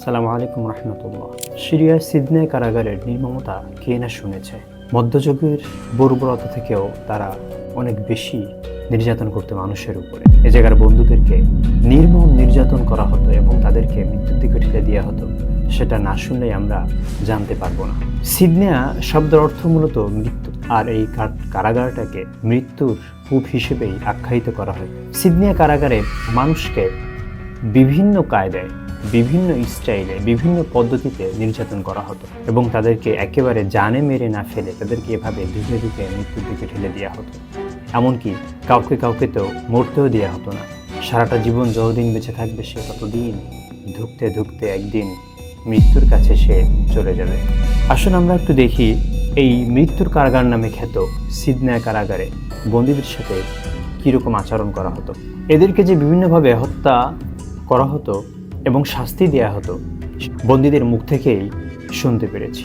সালামু আলাইকুম রহমতুল্লাহ। সিরিয়ার সিদনে কারাগারের নির্মমতা কে না শুনেছে। মধ্যযুগের বর্বরতা থেকেও তারা অনেক বেশি নির্যাতন করতে মানুষের উপরে। এ জায়গার বন্ধুদেরকে নির্মম নির্যাতন করা হতো এবং তাদেরকে মৃত্যুর দিকে ঠেলে দেওয়া হতো। সেটা না শুনলেই আমরা জানতে পারবো না। সিদনেয়া শব্দের অর্থ মূলত মৃত্যু, আর এই কারাগারটাকে মৃত্যুর কূপ হিসেবেই আখ্যায়িত করা হয়। সিদনেয়া কারাগারে মানুষকে বিভিন্ন কায়দায়, বিভিন্ন স্টাইলে, বিভিন্ন পদ্ধতিতে নির্যাতন করা হতো এবং তাদেরকে একেবারে জানে মেরে না ফেলে তাদেরকে এভাবে ধুকে ধুকে মৃত্যুর দিকে ঠেলে দেওয়া হতো। এমনকি কাউকে কাউকে তো মরতেও দেওয়া হতো না। সারাটা জীবন যতদিন বেঁচে থাকবে সে ততদিন ধুকতে ধুকতে একদিন মৃত্যুর কাছে সে চলে যাবে। আসুন আমরা একটু দেখি এই মৃত্যুর কারাগার নামে খ্যাত সিদনেয়া কারাগারে বন্দীদের সাথে কীরকম আচরণ করা হতো। এদেরকে যে বিভিন্নভাবে হত্যা করা হতো এবং শাস্তি দেওয়া হতো, বন্দীদের মুখ থেকেই শুনতে পেরেছি।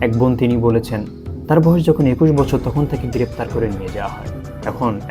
এক বোন তিনি বলেছেন, তার বয়স যখন 21 বছর তখন তাকে গ্রেপ্তার করে নিয়ে যাওয়া হয়।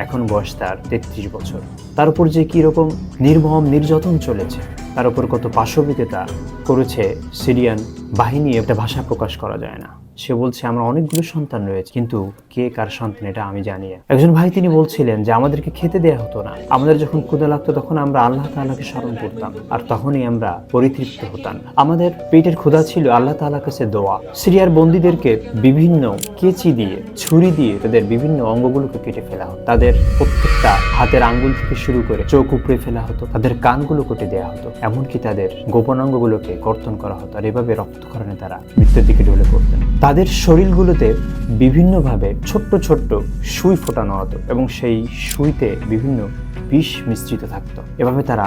এখন বয়স তার 33 বছর। তার উপর যে কীরকম নির্মম নির্যাতন চলেছে, তার উপর কত পাশবিকতা করেছে সিরিয়ান বাহিনী, একটা ভাষা প্রকাশ করা যায় না। সে বলছে, আমরা অনেকগুলো সন্তান রয়েছে, কিন্তু কে কার সন্তান এটা আমি জানি। একজন ভাই তিনি বলছিলেন যে আমাদেরকে খেতে দেয়া হতো না। আমাদের যখন ক্ষুধা লাগতো তখন আমরা আল্লাহ তাআলাকে স্মরণ করতাম, আর তখনই আমরা পরিতৃপ্ত হতাম। আমাদের পেটের ক্ষুধা ছিল আল্লাহ তাআলার কাছে দোয়া। সিরিয়ার বন্দীদেরকে বিভিন্ন কেচি দিয়ে, ছুরি দিয়ে তাদের বিভিন্ন অঙ্গগুলোকে কেটে ফেলা হতো। তাদের প্রত্যেকটা হাতের আঙ্গুল থেকে শুরু করে চোখ উপড়ে ফেলা হতো, তাদের কানগুলো কেটে দেওয়া হতো, এমনকি তাদের গোপন অঙ্গগুলোকে কর্তন করা হতো। আর এভাবে রক্তক্ষরণে তারা মৃত্যুর দিকে ঢলে পড়তেন। তাদের শরীরগুলোতে বিভিন্নভাবে ছোট্ট ছোট্ট সুই ফোটানো হতো এবং সেই সুইতে বিভিন্ন বিষ মিশ্রিত থাকতো। এভাবে তারা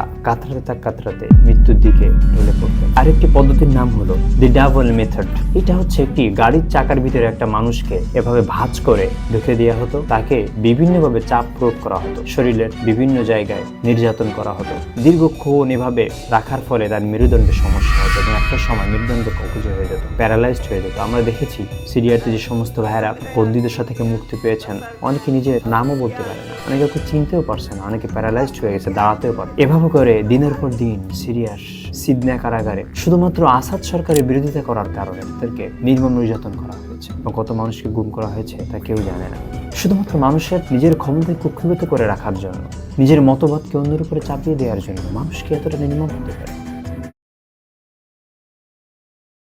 কাতরাতে মৃত্যুর দিকে ঢলে পড়তো। আরেকটি পদ্ধতির নাম হলো দি ডাবল মেথড। এটা হচ্ছে একটি গাড়ির চাকার ভিতরে একটা মানুষকে এভাবে ভাঁজ করে ঢুকে দেওয়া হতো। তাকে বিভিন্নভাবে চাপ প্রয়োগ করা হতো, শরীরের বিভিন্ন জায়গায় নির্যাতন করা হতো। দীর্ঘক্ষণ এভাবে রাখার ফলে তার মেরুদণ্ডের সমস্যা হতো এবং একটা সময় মেরুদণ্ড অকেজ হয়ে যেত, প্যারালাইজড হয়ে যেত। আমরা দেখেছি সিরিয়াতে যে সমস্ত ভাইয়েরা বন্দীদের সাথে মুক্তি পেয়েছেন, অনেকে নিজের নামও বলতে পারে না, অনেকে ওকে চিনতেও পারছে না, অনেকে প্যারালাইজড হয়ে গেছে, দাঁড়াতেও পারে। এভাবে করে দিনের পর দিন সিরিয়ার সিদনেয়া কারাগারে শুধুমাত্র আসাদ সরকারের বিরোধিতা করার কারণে তাদেরকে নির্মম নির্যাতন করা হয়েছে এবং কত মানুষকে গুম করা হয়েছে তা কেউ জানে না। শুধুমাত্র মানুষের নিজের ক্ষমতায় কুক্ষিগত করে রাখার জন্য, নিজের মতবাদকে অন্যের উপরে চাপিয়ে দেওয়ার জন্য মানুষকে এতটা নির্মম হতে পারে।